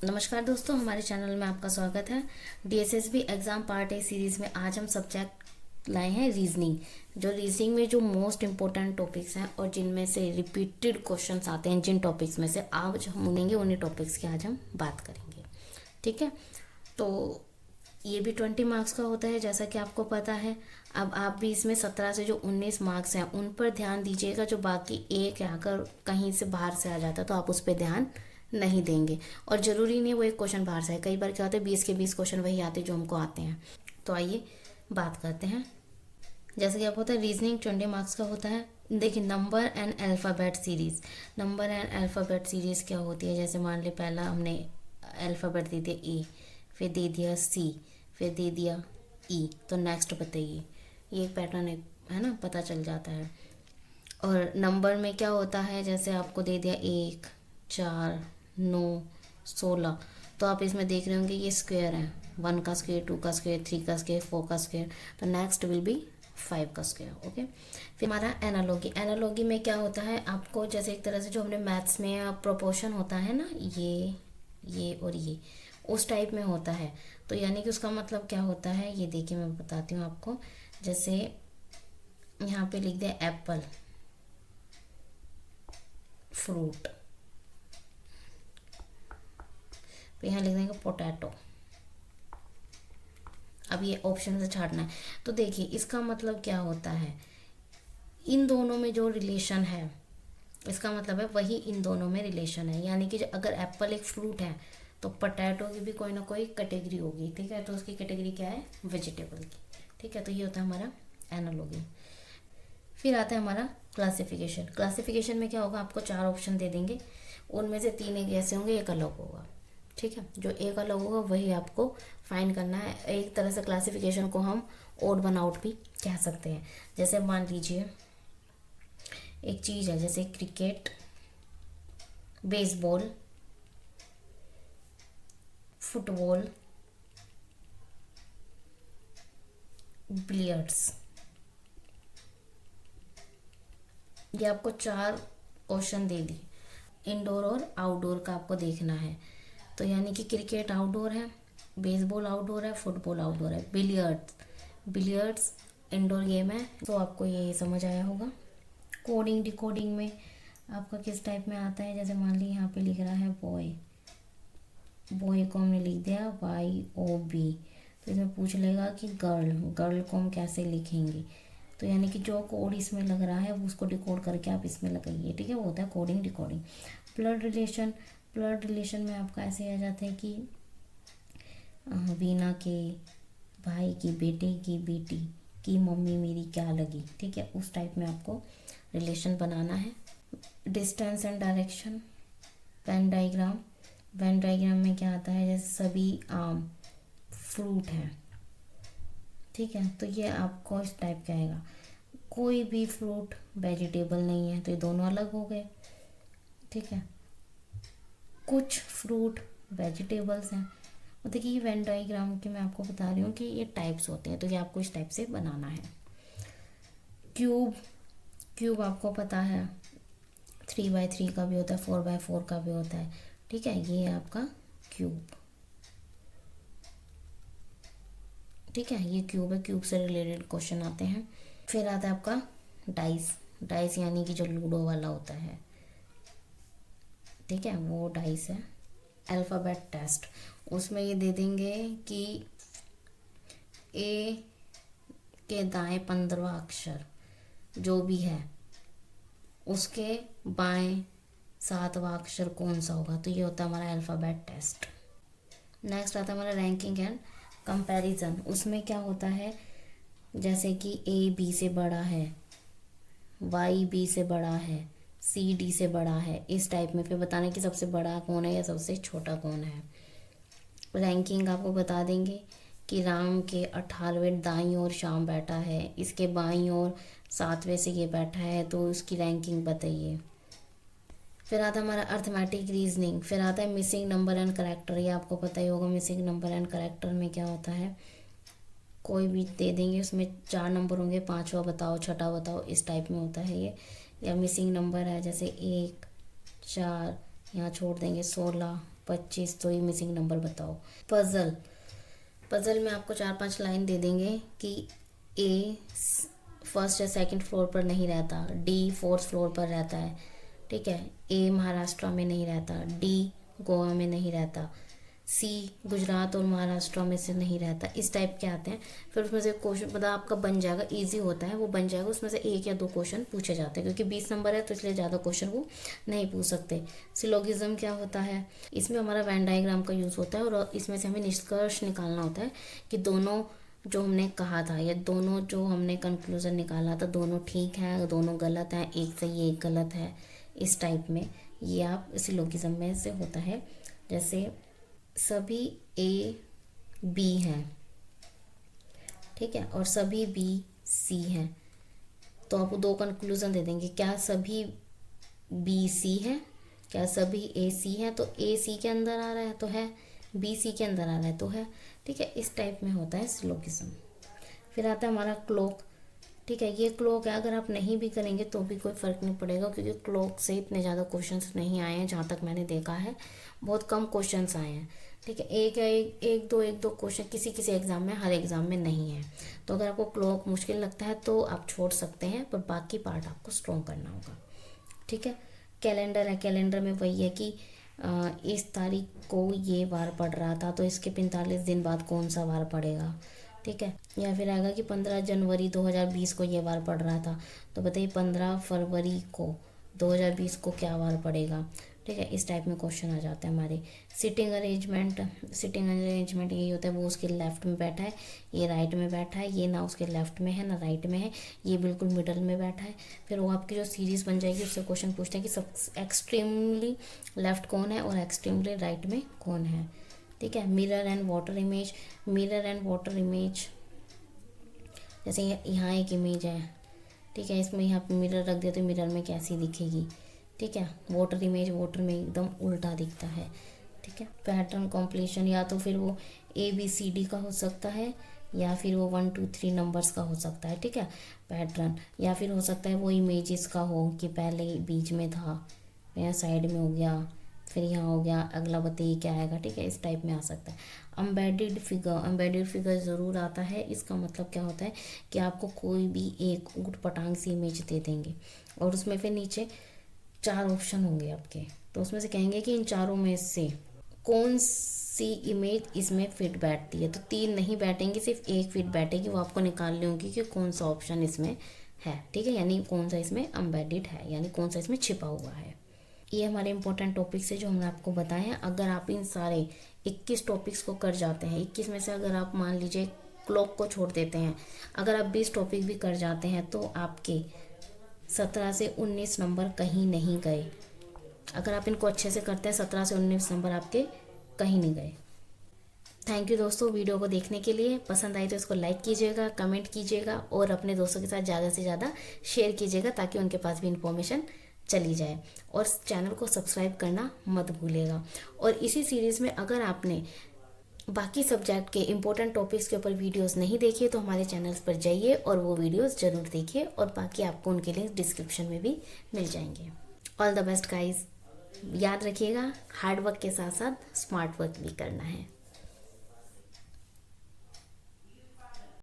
नमस्कार दोस्तों, हमारे चैनल में आपका स्वागत है। DSSB exam part A series में आज हम सब्जेक्ट लाए हैं रीजनिंग। जो रीजनिंग में जो मोस्ट इम्पोर्टेंट टॉपिक्स हैं और जिनमें से रिपीटेड क्वेश्चंस आते हैं, जिन टॉपिक्स में से आज हम उन्हेंगे उन्हीं टॉपिक्स की आज हम बात करेंगे। ठीक है, तो ये भी 20 मार्क्स का होता है जैसा कि आपको पता है। अब आप भी इसमें 17 से जो 19 मार्क्स हैं उन पर ध्यान दीजिएगा। जो बाकी एक है, अगर कहीं से बाहर से आ जाता है तो आप उस पर ध्यान नहीं देंगे। और ज़रूरी नहीं वो एक क्वेश्चन बाहर से है, कई बार क्या होता है 20 के 20 क्वेश्चन वही आते हैं जो हमको आते हैं। तो आइए बात करते हैं। जैसे कि आप होता है रीजनिंग 20 मार्क्स का होता है। देखिए, number and alphabet series. Number and alphabet series क्या होती है? जैसे मान ली पहला हमने अल्फ़ाबेट दे दिया ए, फिर दे दिया सी, फिर दे दिया ई, तो नेक्स्ट बताइए। ये एक पैटर्न है ना, पता चल जाता है। और नंबर में क्या होता है? जैसे आपको दे दिया 1, 4, 9, 16, तो आप इसमें देख रहे होंगे ये स्क्वायर है। 1 का स्क्वायर, 2 का स्क्वायर, 3 का स्क्वायर, 4 का स्क्वायर, तो नेक्स्ट विल बी 5 का स्क्वायर। ओके, फिर हमारा एनालॉगी। एनालॉगी में क्या होता है? आपको जैसे एक तरह से जो हमने मैथ्स में प्रोपोर्शन होता है ना, ये और ये उस टाइप में होता है। तो यानी कि उसका मतलब क्या होता है, ये देखिए मैं बताती हूँ आपको। जैसे यहाँ पे लिख दिया एप्पल, फ्रूट, तो यहाँ लिख देंगे पोटैटो। अब ये ऑप्शन से छाटना है। तो देखिए इसका मतलब क्या होता है, इन दोनों में जो रिलेशन है, इसका मतलब है वही इन दोनों में रिलेशन है। यानी कि अगर एप्पल एक फ्रूट है तो पोटैटो की भी कोई ना कोई कैटेगरी होगी। ठीक है, तो उसकी कैटेगरी क्या है? वेजिटेबल की। ठीक है, तो ये होता है हमारा एनालॉगी। फिर आता है हमारा क्लासिफिकेशन। क्लासिफिकेशन में क्या होगा? आपको 4 ऑप्शन दे देंगे, उनमें से 3 एक ऐसे होंगे, एक अलग होगा। ठीक है, जो एक अलग होगा वही आपको फाइंड करना है। एक तरह से क्लासिफिकेशन को हम ओड वन आउट भी कह सकते हैं। जैसे मान लीजिए एक चीज़ है, जैसे क्रिकेट, बेसबॉल, फुटबॉल, बिलियर्ड्स। ये आपको 4 क्वेश्चन दे दिए, इंडोर और आउटडोर का आपको देखना है। तो यानी कि क्रिकेट आउटडोर है, बेसबॉल आउटडोर है, फुटबॉल आउटडोर है, बिलियर्ड्स इंडोर गेम है। तो आपको ये समझ आया होगा। कोडिंग डिकोडिंग में आपका किस टाइप में आता है? जैसे मान ली यहाँ पे लिख रहा है बॉय, बॉय को हमने लिख दिया YOB, तो इसमें पूछ लेगा कि गर्ल, गर्ल को हम कैसे लिखेंगे। तो यानी कि जो कोड इसमें लग रहा है वो उसको डिकोड करके आप इसमें लगाइए। ठीक है, वो होता है coding decoding. Blood relation, blood relation में आपका ऐसे आ जाता है कि वीना के भाई की बेटे की बेटी की मम्मी मेरी क्या लगी। ठीक है, उस टाइप में आपको रिलेशन बनाना है। Distance and direction, Venn diagram. Venn diagram में क्या आता है? जैसे सभी आम फ्रूट है। ठीक है, तो ये आपको इस टाइप का आएगा। कोई भी फ्रूट वेजिटेबल नहीं है, तो ये दोनों अलग हो गए। ठीक है, कुछ फ्रूट वेजिटेबल्स हैं। और देखिए ये वेन डायग्राम की मैं आपको बता रही हूँ कि ये टाइप्स होते हैं, तो ये आपको इस टाइप से बनाना है। क्यूब, क्यूब आपको पता है 3x3 का भी होता है, 4x4 का भी होता है। ठीक है, ये है आपका क्यूब। ठीक है, ये क्यूब है, क्यूब से रिलेटेड क्वेश्चन आते हैं। फिर आता है आपका डाइस। डाइस यानी कि जो लूडो वाला होता है। ठीक है, वो डाइस है। अल्फ़ाबेट टेस्ट, उसमें ये दे देंगे कि ए के दाएं 15वां अक्षर जो भी है उसके बाएं 7वां अक्षर कौन सा होगा। तो ये होता है हमारा अल्फ़ाबेट टेस्ट। नेक्स्ट आता है हमारा रैंकिंग एंड कंपैरिजन। उसमें क्या होता है? जैसे कि A B से बड़ा है, Y B से बड़ा है, C D से बड़ा है, इस टाइप में फिर बताने कि सबसे बड़ा कौन है या सबसे छोटा कौन है। रैंकिंग आपको बता देंगे कि राम के 18वें दाईं ओर श्याम बैठा है, इसके बाईं ओर 7वें से ये बैठा है, तो उसकी रैंकिंग बताइए। फिर आता है हमारा अर्थमेटिक रीजनिंग। फिर आता है मिसिंग नंबर एंड करेक्टर। ये आपको पता ही होगा मिसिंग नंबर एंड करेक्टर में क्या होता है। कोई भी दे देंगे, उसमें 4 नंबर होंगे, 5वां बताओ, छठा बताओ, इस टाइप में होता है ये। या मिसिंग नंबर है जैसे 1, 4, यहाँ छोड़ देंगे 16, 25, तो ये मिसिंग नंबर बताओ। पजल, पजल में आपको 4-5 लाइन दे देंगे कि ए फर्स्ट या सेकंड फ्लोर पर नहीं रहता, डी फोर्थ फ्लोर पर रहता है, ठीक है, ए महाराष्ट्र में नहीं रहता, डी गोवा में नहीं रहता, सी गुजरात और महाराष्ट्र में से नहीं रहता, इस टाइप के आते हैं। फिर उसमें से क्वेश्चन मतलब आपका बन जाएगा, इजी होता है वो बन जाएगा, उसमें से 1 या 2 क्वेश्चन पूछे जाते हैं, क्योंकि 20 नंबर है तो इसलिए ज़्यादा क्वेश्चन वो नहीं पूछ सकते। सिलोगिज्म क्या होता है, इसमें हमारा वैन डायग्राम का यूज़ होता है और इसमें से हमें निष्कर्ष निकालना होता है कि दोनों जो हमने कहा था या दोनों जो हमने कंक्लूजन निकाला था दोनों ठीक है, दोनों गलत है, एक सही एक गलत है, इस टाइप में ये आप सिलोगिज्म में से होता है। जैसे सभी ए बी हैं, ठीक है, और सभी बी सी हैं, तो आपको 2 कंक्लूजन दे देंगे, क्या सभी बी सी है, क्या सभी ए सी है, तो ए सी के अंदर आ रहा है तो है, बी सी के अंदर आ रहा है तो है, ठीक है, इस टाइप में होता है सिलोगिज्म। फिर आता है हमारा क्लोक, ठीक है, ये क्लोक है, अगर आप नहीं भी करेंगे तो भी कोई फ़र्क नहीं पड़ेगा, क्योंकि क्लोक से इतने ज़्यादा क्वेश्चंस नहीं आए हैं जहाँ तक मैंने देखा है, बहुत कम क्वेश्चंस आए हैं, ठीक है, एक दो क्वेश्चन किसी किसी एग्ज़ाम में, हर एग्ज़ाम में नहीं है। तो अगर आपको क्लोक मुश्किल लगता है तो आप छोड़ सकते हैं, पर बाकी पार्ट आपको स्ट्रॉन्ग करना होगा, ठीक है। कैलेंडर है, कैलेंडर में वही है कि इस तारीख को ये वार पड़ रहा था तो इसके 45 दिन बाद कौन सा वार पड़ेगा, ठीक है। या फिर आएगा कि 15 जनवरी 2020 को ये वार पड़ रहा था, तो बताइए 15 फरवरी को 2020 को क्या वार पड़ेगा, ठीक है, इस टाइप में क्वेश्चन आ जाते हैं हमारे। सिटिंग अरेंजमेंट, सिटिंग अरेंजमेंट यही होता है, वो उसके लेफ्ट में बैठा है, ये राइट में बैठा है, ये ना उसके लेफ्ट में है ना राइट में है, ये बिल्कुल मिडल में बैठा है। फिर वो आपकी जो सीरीज बन जाएगी उससे क्वेश्चन पूछते हैं कि सब एक्सट्रीमली लेफ्ट कौन है और एक्सट्रीमली राइट में कौन है, ठीक है। Mirror and water image, mirror and water image, जैसे यहाँ एक इमेज है, ठीक है, इसमें यहाँ पे मिरर रख दिया तो मिरर में कैसी दिखेगी, ठीक है। वाटर इमेज, वाटर में एकदम उल्टा दिखता है, ठीक है। पैटर्न कॉम्प्लीशन, या तो फिर वो ABCD का हो सकता है या फिर वो 1 2 3 नंबर्स का हो सकता है, ठीक है, पैटर्न, या फिर हो सकता है वो इमेजेस का हो कि पहले बीच में था, यहाँ साइड में हो गया, फिर यहाँ हो गया, अगला बताइए क्या आएगा, ठीक है, इस टाइप में आ सकता है। एम्बेडेड फिगर, एम्बेडेड फिगर ज़रूर आता है, इसका मतलब क्या होता है कि आपको कोई भी एक ऊटपटांग सी इमेज दे देंगे और उसमें फिर नीचे 4 ऑप्शन होंगे आपके, तो उसमें से कहेंगे कि इन चारों में से कौन सी इमेज इसमें फिट बैठती है, तो 3 नहीं बैठेंगी, सिर्फ 1 फिट बैठेगी, वो आपको निकालनी होगी कि कौन सा ऑप्शन इसमें है, ठीक है, यानी कौन सा इसमें एम्बेडेड है, यानी कौन सा इसमें छिपा हुआ है। ये हमारे इंपॉर्टेंट टॉपिक्स है जो हमने आपको बताए हैं। अगर आप इन सारे 21 टॉपिक्स को कर जाते हैं, 21 में से अगर आप मान लीजिए क्लॉक को छोड़ देते हैं, अगर आप 20 टॉपिक भी कर जाते हैं तो आपके 17 से 19 नंबर कहीं नहीं गए। अगर आप इनको अच्छे से करते हैं 17 से 19 नंबर आपके कहीं नहीं गए। थैंक यू दोस्तों वीडियो को देखने के लिए। पसंद आई तो इसको लाइक कीजिएगा, कमेंट कीजिएगा और अपने दोस्तों के साथ ज़्यादा से ज़्यादा शेयर कीजिएगा ताकि उनके पास भी इन्फॉर्मेशन चली जाए, और चैनल को सब्सक्राइब करना मत भूलिएगा। और इसी सीरीज़ में अगर आपने बाकी सब्जेक्ट के इम्पोर्टेंट टॉपिक्स के ऊपर वीडियोस नहीं देखी तो हमारे चैनल्स पर जाइए और वो वीडियोस ज़रूर देखिए, और बाकी आपको उनके लिंक डिस्क्रिप्शन में भी मिल जाएंगे। All the best guys. याद रखिएगा, हार्ड वर्क के साथ साथ स्मार्ट वर्क भी करना है।